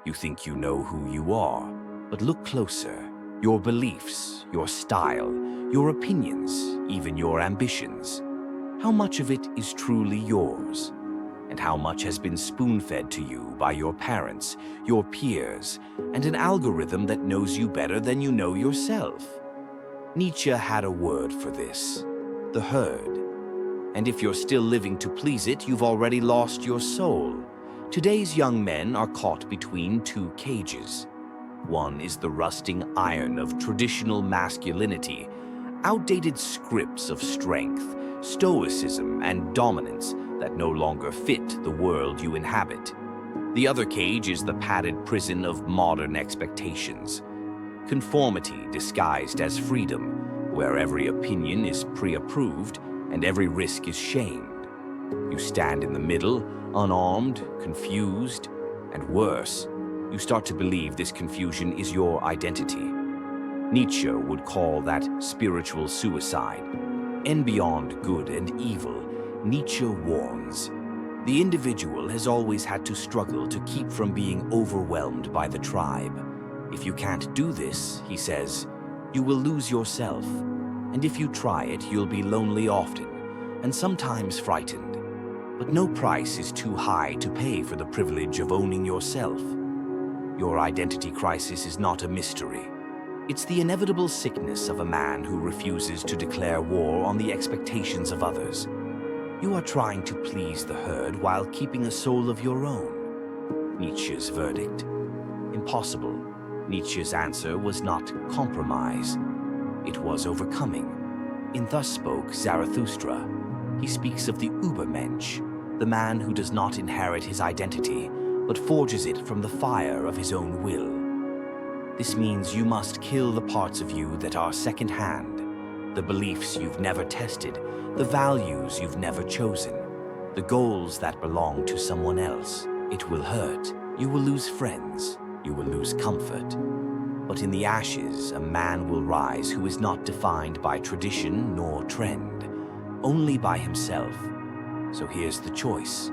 You think you know who you are, but look closer. Your beliefs, your style, your opinions, even your ambitions. How much of it is truly yours? And how much has been spoon-fed to you by your parents, your peers, and an algorithm that knows you better than you know yourself? Nietzsche had a word for this: the herd. And if you're still living to please it, you've already lost your soul. Today's young men are caught between two cages. One is the rusting iron of traditional masculinity, outdated scripts of strength, stoicism, and dominance that no longer fit the world you inhabit. The other cage is the padded prison of modern expectations. Conformity disguised as freedom, where every opinion is pre-approved and every risk is shamed. You stand in the middle, unarmed, confused, and worse, you start to believe this confusion is your identity. Nietzsche would call that spiritual suicide. And beyond good and evil, Nietzsche warns, the individual has always had to struggle to keep from being overwhelmed by the tribe. If you can't do this, he says, you will lose yourself. And if you try it, you'll be lonely often, and sometimes frightened. But no price is too high to pay for the privilege of owning yourself. Your identity crisis is not a mystery. It's the inevitable sickness of a man who refuses to declare war on the expectations of others. You are trying to please the herd while keeping a soul of your own. Nietzsche's verdict: impossible. Nietzsche's answer was not compromise. It was overcoming. In Thus Spoke Zarathustra, he speaks of the Übermensch, the man who does not inherit his identity, but forges it from the fire of his own will. This means you must kill the parts of you that are second-hand, the beliefs you've never tested, the values you've never chosen, the goals that belong to someone else. It will hurt. You will lose friends. You will lose comfort. But in the ashes, a man will rise who is not defined by tradition nor trend, only by himself. So here's the choice.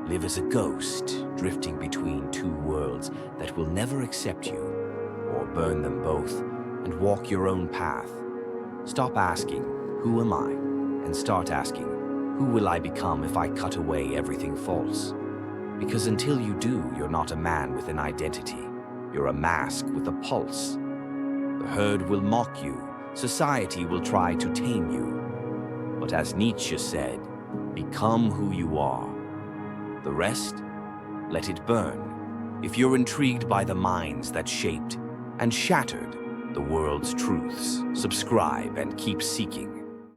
Live as a ghost, drifting between two worlds that will never accept you, or burn them both and walk your own path. Stop asking, who am I? And start asking, who will I become if I cut away everything false? Because until you do, you're not a man with an identity. You're a mask with a pulse. The herd will mock you. Society will try to tame you. But as Nietzsche said, become who you are. The rest, let it burn. If you're intrigued by the minds that shaped and shattered the world's truths, subscribe and keep seeking.